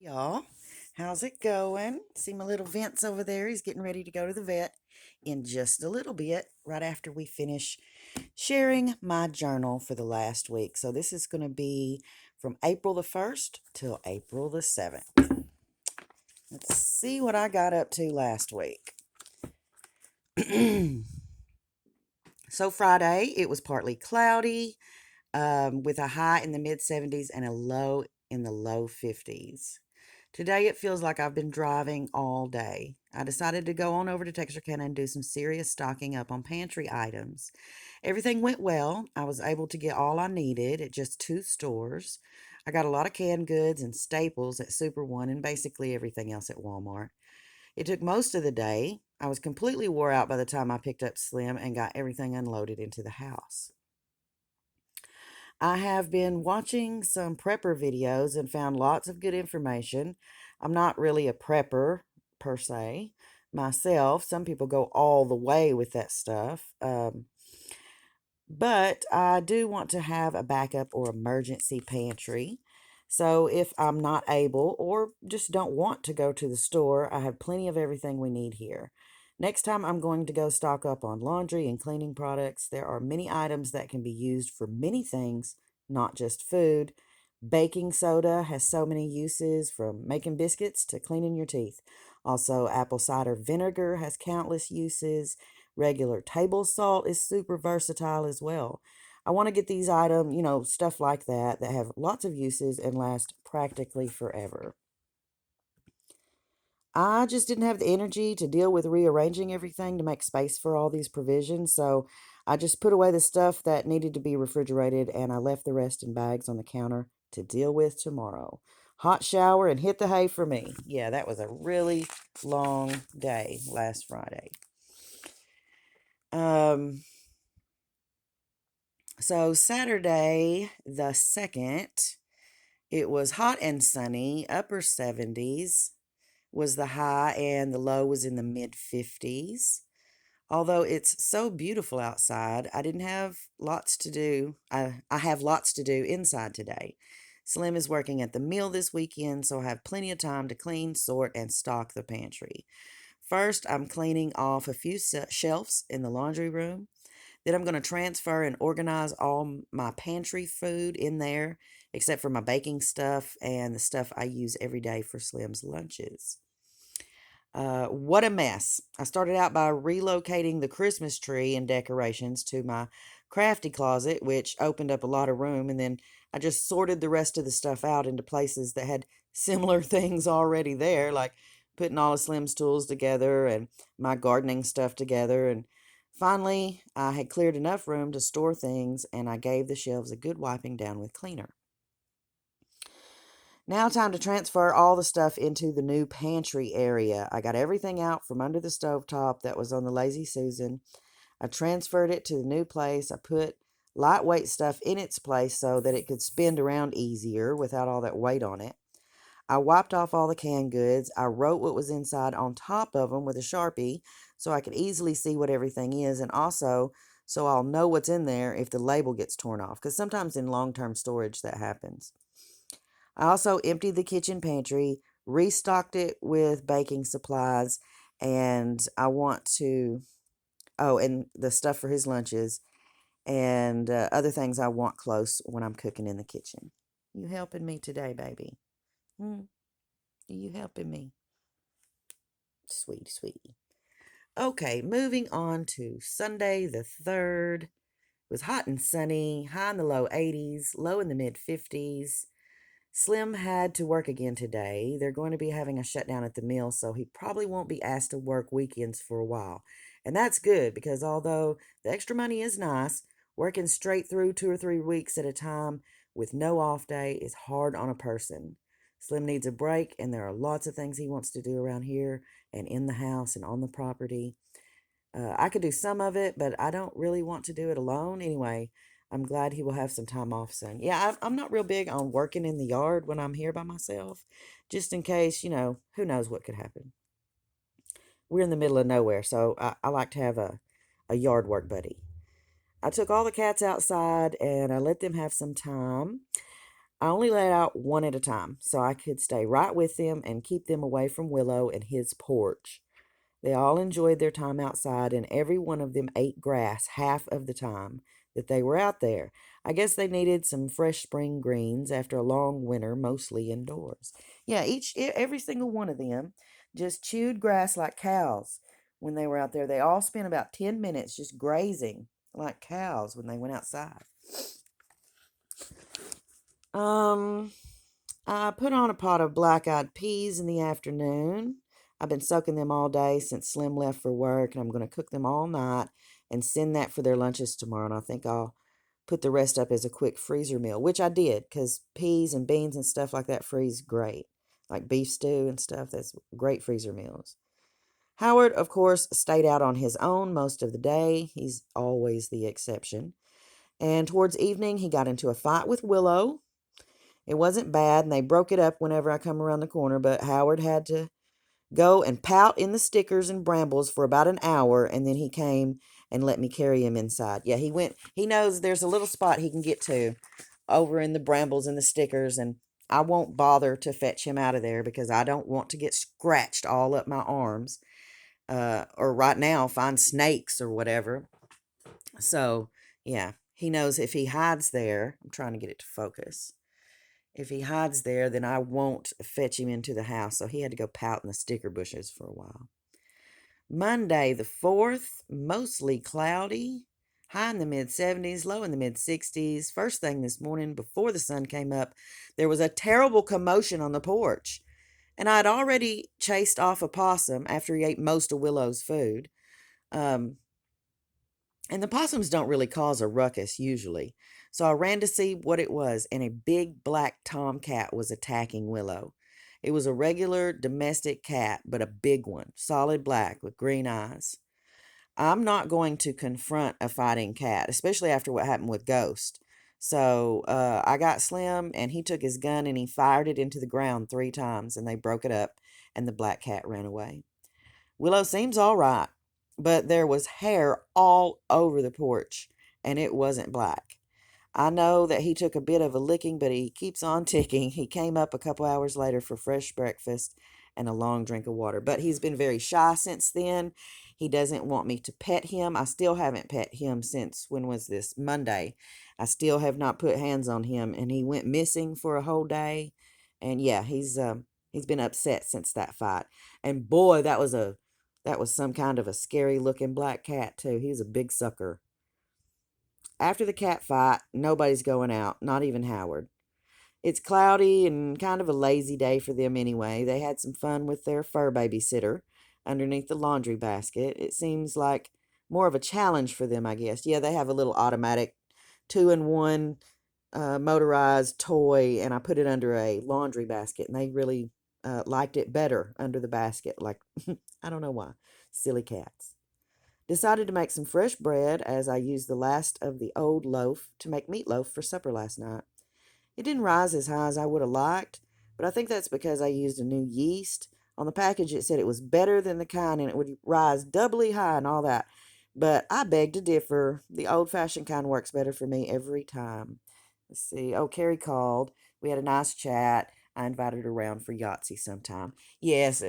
Y'all, how's it going? See my little Vince over there? He's getting ready to go to the vet in just a little bit, right after we finish sharing my journal for the last week. So, this is going to be from April the 1st till April the 7th. Let's see what I got up to last week. So, Friday, it was partly cloudy with a high in the mid 70s and a low in the low 50s. Today it feels like I've been driving all day. I decided to go on over to Texarkana and do some serious stocking up on pantry items. Everything went well. I was able to get all I needed at just two stores. I got a lot of canned goods and staples at Super One and basically everything else at Walmart. It took most of the day. I was completely wore out by the time I picked up Slim and got everything unloaded into the house. I have been watching some prepper videos and found lots of good information. I'm not really a prepper per se myself. Some people go all the way with that stuff. But I do want to have a backup or emergency pantry. So if I'm not able or just don't want to go to the store, I have plenty of everything we need here. Next time I'm going to go stock up on laundry and cleaning products. There are many items that can be used for many things, not just food. Baking soda has so many uses, from making biscuits to cleaning your teeth. Also, apple cider vinegar has countless uses. Regular table salt is super versatile as well. I want to get these items, stuff like that have lots of uses and last practically forever. I just didn't have the energy to deal with rearranging everything to make space for all these provisions, so I just put away the stuff that needed to be refrigerated and I left the rest in bags on the counter to deal with tomorrow. Hot shower and hit the hay for me. Yeah, that was a really long day last Friday. Um, So Saturday the 2nd, it was hot and sunny, upper 70s was the high and the low was in the mid 50s. Although it's so beautiful outside, I didn't have lots to do. I have lots to do inside today. Slim is working at the mill this weekend, so I have plenty of time to clean, sort, and stock the pantry. First, I'm cleaning off a few shelves in the laundry room. Then I'm going to transfer and organize all my pantry food in there, except for my baking stuff and the stuff I use every day for Slim's lunches. What a mess. I started out by relocating the Christmas tree and decorations to my crafty closet, which opened up a lot of room, and then I just sorted the rest of the stuff out into places that had similar things already there, like putting all of Slim's tools together and my gardening stuff together. And finally, I had cleared enough room to store things, and I gave the shelves a good wiping down with cleaner. Now, time to transfer all the stuff into the new pantry area. I got everything out from under the stovetop that was on the Lazy Susan. I transferred it to the new place. I put lightweight stuff in its place so that it could spin around easier without all that weight on it. I wiped off all the canned goods. I wrote what was inside on top of them with a Sharpie so I could easily see what everything is, and also so I'll know what's in there if the label gets torn off, because sometimes in long term storage that happens. I also emptied the kitchen pantry, restocked it with baking supplies, and I want to, oh, and the stuff for his lunches and other things I want close when I'm cooking in the kitchen. You helping me today, baby? Hmm? You helping me? Sweetie, sweetie. Okay, moving on to Sunday the 3rd. It was hot and sunny, high in the low 80s, low in the mid 50s. Slim had to work again today. They're going to be having a shutdown at the mill, so he probably won't be asked to work weekends for a while. And that's good because although the extra money is nice, working straight through 2 or 3 weeks at a time with no off day is hard on a person. Slim needs a break, and there are lots of things he wants to do around here and in the house and on the property. I could do some of it, but I don't really want to do it alone anyway. I'm glad he will have some time off soon. Yeah, I'm not real big on working in the yard when I'm here by myself, just in case, who knows what could happen. We're in the middle of nowhere, so I like to have a yard work buddy. I took all the cats outside and I let them have some time. I only let out one at a time so I could stay right with them and keep them away from Willow and his porch. They all enjoyed their time outside, and every one of them ate grass half of the time that they were out there. I guess they needed some fresh spring greens after a long winter, mostly indoors. Yeah, every single one of them just chewed grass like cows when they were out there. They all spent about 10 minutes just grazing like cows when they went outside. Um, I put on a pot of black-eyed peas in the afternoon. I've been soaking them all day since Slim left for work, and I'm going to cook them all night and send that for their lunches tomorrow. And I think I'll put the rest up as a quick freezer meal, which I did because peas and beans and stuff like that freeze great. Like beef stew and stuff, that's great freezer meals. Howard, of course, stayed out on his own most of the day. He's always the exception. And towards evening, he got into a fight with Willow. It wasn't bad, and they broke it up whenever I come around the corner, but Howard had to go and pout in the stickers and brambles for about an hour, and then he came and let me carry him inside. Yeah, he knows there's a little spot he can get to over in the brambles and the stickers, and I won't bother to fetch him out of there because I don't want to get scratched all up my arms, or right now find snakes or whatever. So, yeah, he knows if he hides there, I'm trying to get it to focus. If he hides there, then I won't fetch him into the house. So he had to go pout in the sticker bushes for a while. Monday the 4th, mostly cloudy. High in the mid 70s, low in the mid 60s. First thing this morning, before the sun came up, there was a terrible commotion on the porch. And I'd already chased off a possum after he ate most of Willow's food. Um, and the possums don't really cause a ruckus usually. So I ran to see what it was, and a big black tomcat was attacking Willow. It was a regular domestic cat, but a big one, solid black with green eyes. I'm not going to confront a fighting cat, especially after what happened with Ghost. So I got Slim, and he took his gun and he fired it into the ground 3 times, and they broke it up, and the black cat ran away. Willow seems all right, but there was hair all over the porch, and it wasn't black. I know that he took a bit of a licking, but he keeps on ticking. He came up a couple hours later for fresh breakfast and a long drink of water, but he's been very shy since then. He doesn't want me to pet him. I still haven't pet him since, when was this? Monday. I still have not put hands on him, and he went missing for a whole day. And yeah, he's been upset since that fight. And boy, that was some kind of a scary looking black cat too. He was a big sucker. After the cat fight, nobody's going out, not even Howard. It's cloudy and kind of a lazy day for them anyway. They had some fun with their fur babysitter underneath the laundry basket. It seems like more of a challenge for them, I guess. Yeah, they have a little automatic 2-in-1 motorized toy, and I put it under a laundry basket, and they really liked it better under the basket. Like, I don't know why. Silly cats. Decided to make some fresh bread as I used the last of the old loaf to make meatloaf for supper last night. It didn't rise as high as I would have liked, but I think that's because I used a new yeast. On the package, it said it was better than the kind and it would rise doubly high and all that. But I beg to differ. The old fashioned kind works better for me every time. Let's see. Oh, Carrie called. We had a nice chat. I invited her around for Yahtzee sometime. Yes,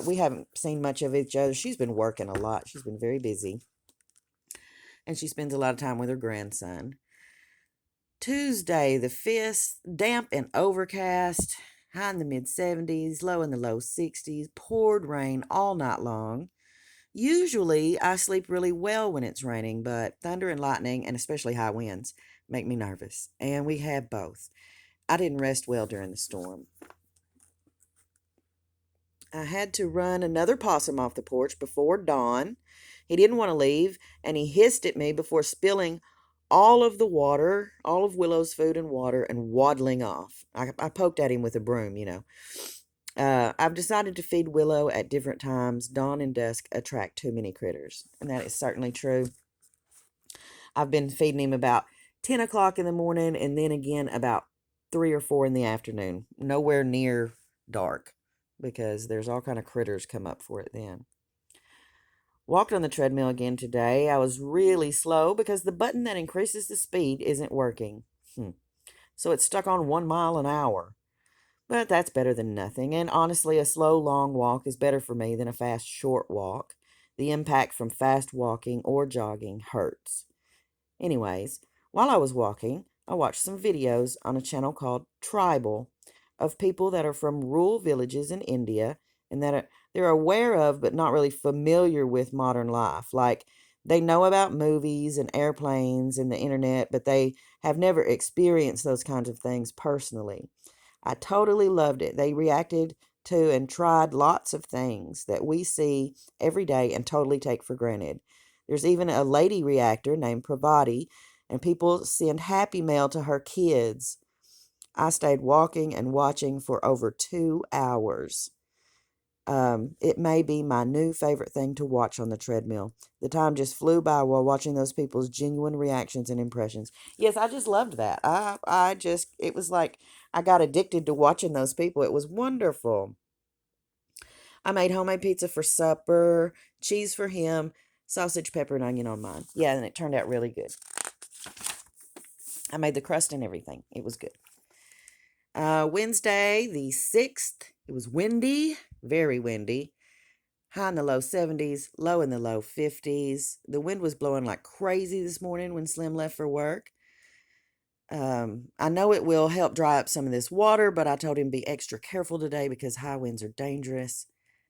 we haven't seen much of each other. She's been working a lot. She's been very busy. And she spends a lot of time with her grandson. Tuesday, the 5th, damp and overcast, high in the mid 70s, low in the low 60s, poured rain all night long. Usually, I sleep really well when it's raining, but thunder and lightning, and especially high winds, make me nervous. And we have both. I didn't rest well during the storm. I had to run another possum off the porch before dawn. He didn't want to leave, and he hissed at me before spilling all of the water, all of Willow's food and water, and waddling off. I poked at him with a broom. I've decided to feed Willow at different times. Dawn and dusk attract too many critters, and that is certainly true. I've been feeding him about 10 o'clock in the morning and then again about 3 or 4 in the afternoon. Nowhere near dark because there's all kind of critters come up for it then. Walked on the treadmill again today. I was really slow because the button that increases the speed isn't working. so it's stuck on 1 mile an hour. But that's better than nothing, and honestly, a slow, long walk is better for me than a fast, short walk. The impact from fast walking or jogging hurts. Anyways, while I was walking, I watched some videos on a channel called Tribal of people that are from rural villages in India and that they're aware of but not really familiar with modern life. Like they know about movies and airplanes and the internet, but they have never experienced those kinds of things personally. I totally loved it. They reacted to and tried lots of things that we see every day and totally take for granted. There's even a lady reactor named Pravati, and people send happy mail to her kids. I stayed walking and watching for over 2 hours. It may be my new favorite thing to watch on the treadmill. The time just flew by while watching those people's genuine reactions and impressions. Yes, I just loved that. It was like I got addicted to watching those people. It was wonderful. I made homemade pizza for supper, cheese for him, sausage, pepper, and onion on mine. Yeah, and it turned out really good. I made the crust and everything. It was good. Wednesday, the 6th, it was windy, very windy. High in the low 70s, low in the low 50s. The wind was blowing like crazy this morning when Slim left for work. I know it will help dry up some of this water, but I told him to be extra careful today because high winds are dangerous.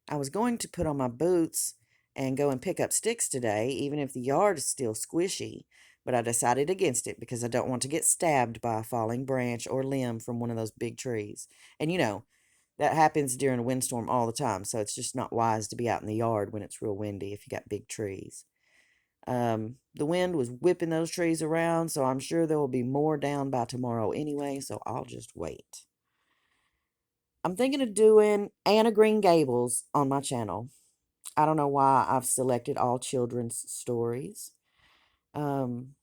I was going to put on my boots and go and pick up sticks today, even if the yard is still squishy, but I decided against it because I don't want to get stabbed by a falling branch or limb from one of those big trees. And that happens during a windstorm all the time, so it's just not wise to be out in the yard when it's real windy if you got big trees. The wind was whipping those trees around, so I'm sure there will be more down by tomorrow anyway, so I'll just wait. I'm thinking of doing Anna Green Gables on my channel. I don't know why I've selected all children's stories. Um,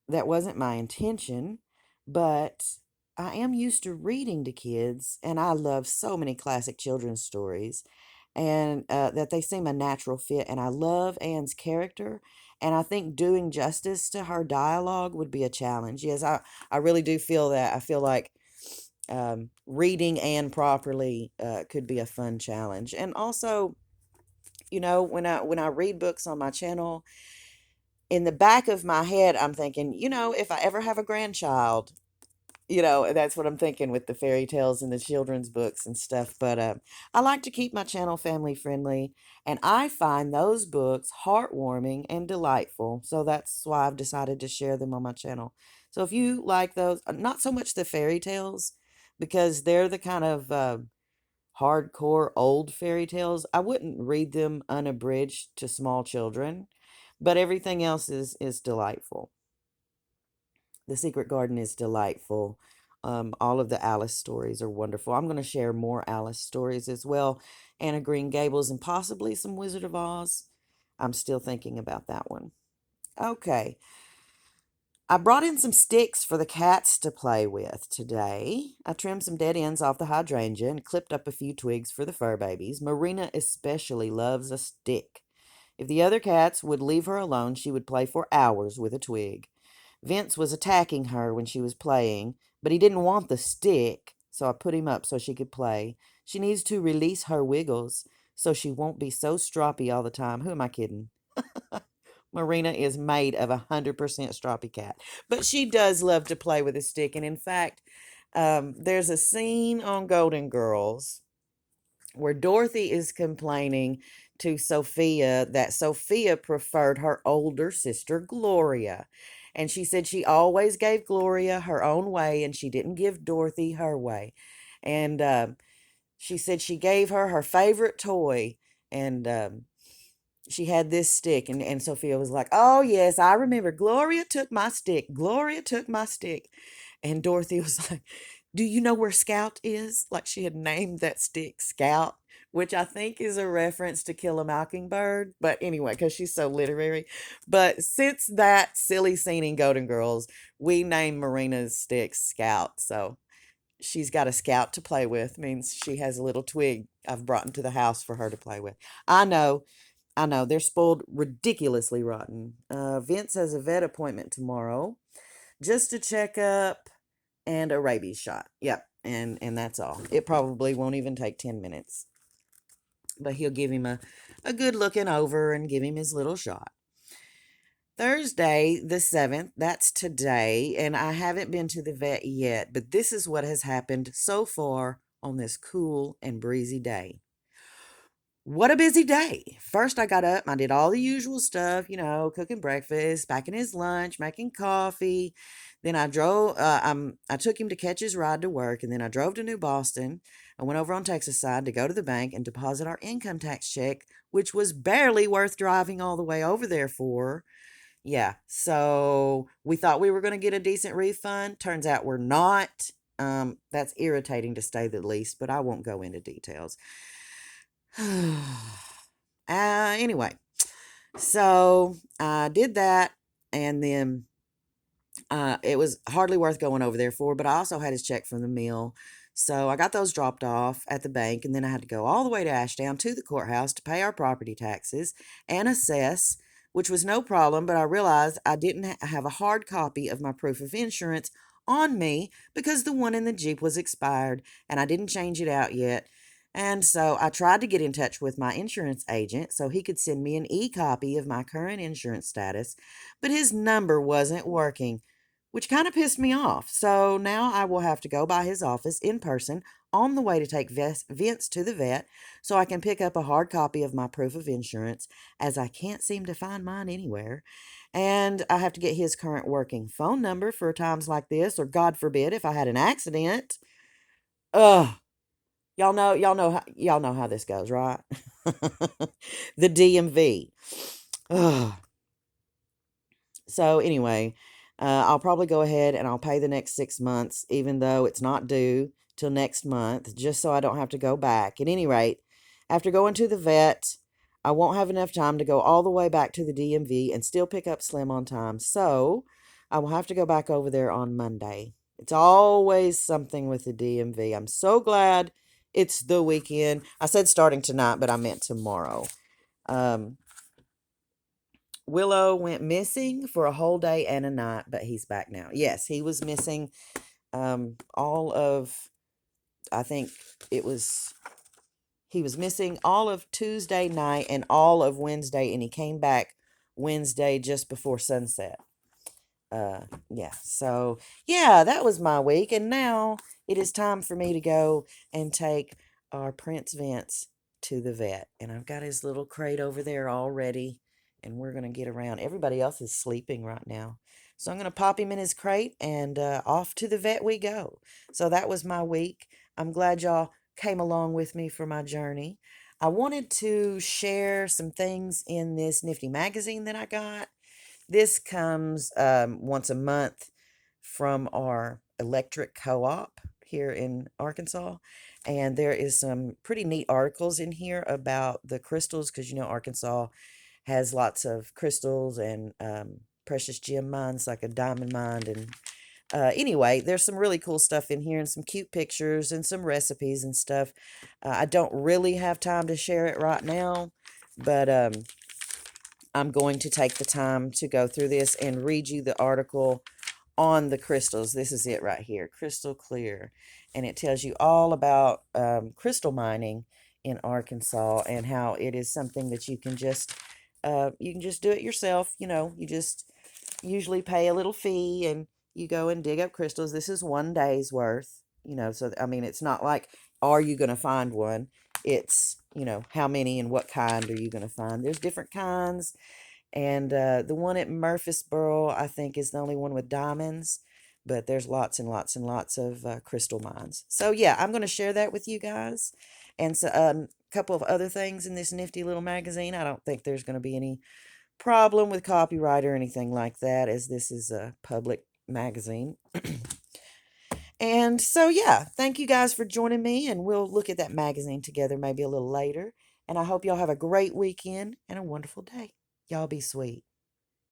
that wasn't my intention, but I am used to reading to kids, and I love so many classic children's stories, and that they seem a natural fit. And I love Anne's character, and I think doing justice to her dialogue would be a challenge. Yes, I really do feel that. I feel like reading Anne properly could be a fun challenge. And also, when I read books on my channel, in the back of my head, I'm thinking, if I ever have a grandchild, that's what I'm thinking with the fairy tales and the children's books and stuff. But I like to keep my channel family friendly, and I find those books heartwarming and delightful. So that's why I've decided to share them on my channel. So if you like those, not so much the fairy tales, because they're the kind of hardcore old fairy tales. I wouldn't read them unabridged to small children, but everything else is delightful. The Secret Garden is delightful. All of the Alice stories are wonderful. I'm going to share more Alice stories as well. Anna Green Gables and possibly some Wizard of Oz. I'm still thinking about that one. Okay. I brought in some sticks for the cats to play with today. I trimmed some dead ends off the hydrangea and clipped up a few twigs for the fur babies. Marina especially loves a stick. If the other cats would leave her alone, she would play for hours with a twig. Vince was attacking her when she was playing, but he didn't want the stick, so I put him up so she could play. She needs to release her wiggles so she won't be so stroppy all the time. Who am I kidding? Marina is made of 100% stroppy cat, but she does love to play with a stick. And in fact, there's a scene on Golden Girls where Dorothy is complaining to Sophia that Sophia preferred her older sister, Gloria. And she said she always gave Gloria her own way and she didn't give Dorothy her way. And she said she gave her her favorite toy. And she had this stick. And Sophia was like, "Oh, yes, I remember. Gloria took my stick. Gloria took my stick." And Dorothy was like, "Do you know where Scout is?" Like she had named that stick Scout, which I think is a reference to Kill a Mockingbird. But anyway, because she's so literary. But since that silly scene in Golden Girls, we named Marina's stick Scout. So she's got a Scout to play with, means she has a little twig I've brought into the house for her to play with. I know. I know. They're spoiled ridiculously rotten. Vince has a vet appointment tomorrow just to check up and a rabies shot. Yep. And that's all. It probably won't even take 10 minutes. But he'll give him a good looking over and give him his little shot. Thursday, the 7th, that's today, and I haven't been to the vet yet, but this is what has happened so far on this cool and breezy day. What a busy day. First, I got up, I did all the usual stuff, cooking breakfast, packing his lunch, making coffee. Then I took him to catch his ride to work, and then I drove to New Boston. I went over on Texas side to go to the bank and deposit our income tax check, which was barely worth driving all the way over there for. Yeah, so we thought we were going to get a decent refund. Turns out we're not. That's irritating to say the least, but I won't go into details. Anyway, so I did that, and then it was hardly worth going over there for, but I also had his check from the mill. So I got those dropped off at the bank, and then I had to go all the way to Ashdown to the courthouse to pay our property taxes and assess, which was no problem, but I realized I didn't have a hard copy of my proof of insurance on me because the one in the Jeep was expired and I didn't change it out yet. And so I tried to get in touch with my insurance agent so he could send me an e-copy of my current insurance status, but his number wasn't working, which kind of pissed me off. So now I will have to go by his office in person on the way to take Vince to the vet so I can pick up a hard copy of my proof of insurance, as I can't seem to find mine anywhere. And I have to get his current working phone number for times like this, or God forbid, if I had an accident. Ugh. Y'all know how this goes, right? The DMV. Ugh. So anyway, I'll probably go ahead and I'll pay the next 6 months, even though it's not due till next month, just so I don't have to go back. At any rate, after going to the vet, I won't have enough time to go all the way back to the DMV and still pick up Slim on time. So I will have to go back over there on Monday. It's always something with the DMV. I'm so glad it's the weekend. I said starting tonight, but I meant tomorrow. Willow went missing for a whole day and a night, but he's back now. Yes, he was missing all of, I think it was, he was missing all of Tuesday night and all of Wednesday, and he came back Wednesday just before sunset. Yeah, so yeah, that was my week, and now it is time for me to go and take our Prince Vince to the vet, and I've got his little crate over there already, and we're gonna get around. Everybody else is sleeping right now, so I'm gonna pop him in his crate, and off to the vet we go. So that was my week. I'm glad y'all came along with me for my journey. I wanted to share some things in this nifty magazine that I got. This comes once a month from our electric co-op here in Arkansas. And there is some pretty neat articles in here about the crystals, because Arkansas has lots of crystals and precious gem mines like a diamond mine. And anyway, there's some really cool stuff in here and some cute pictures and some recipes and stuff. I don't really have time to share it right now, but I'm going to take the time to go through this and read you the article on the crystals. This is it right here, Crystal Clear. And it tells you all about crystal mining in Arkansas and how it is something that you can just do it yourself. You just usually pay a little fee and you go and dig up crystals. This is one day's worth, so I mean, it's not like, are you going to find one? It's, how many and what kind are you going to find? There's different kinds. And the one at Murfreesboro, I think, is the only one with diamonds. But there's lots and lots and lots of crystal mines. So, yeah, I'm going to share that with you guys. And so, a couple of other things in this nifty little magazine. I don't think there's going to be any problem with copyright or anything like that, as this is a public magazine. And so, yeah, thank you guys for joining me, and we'll look at that magazine together maybe a little later. And I hope y'all have a great weekend and a wonderful day. Y'all be sweet.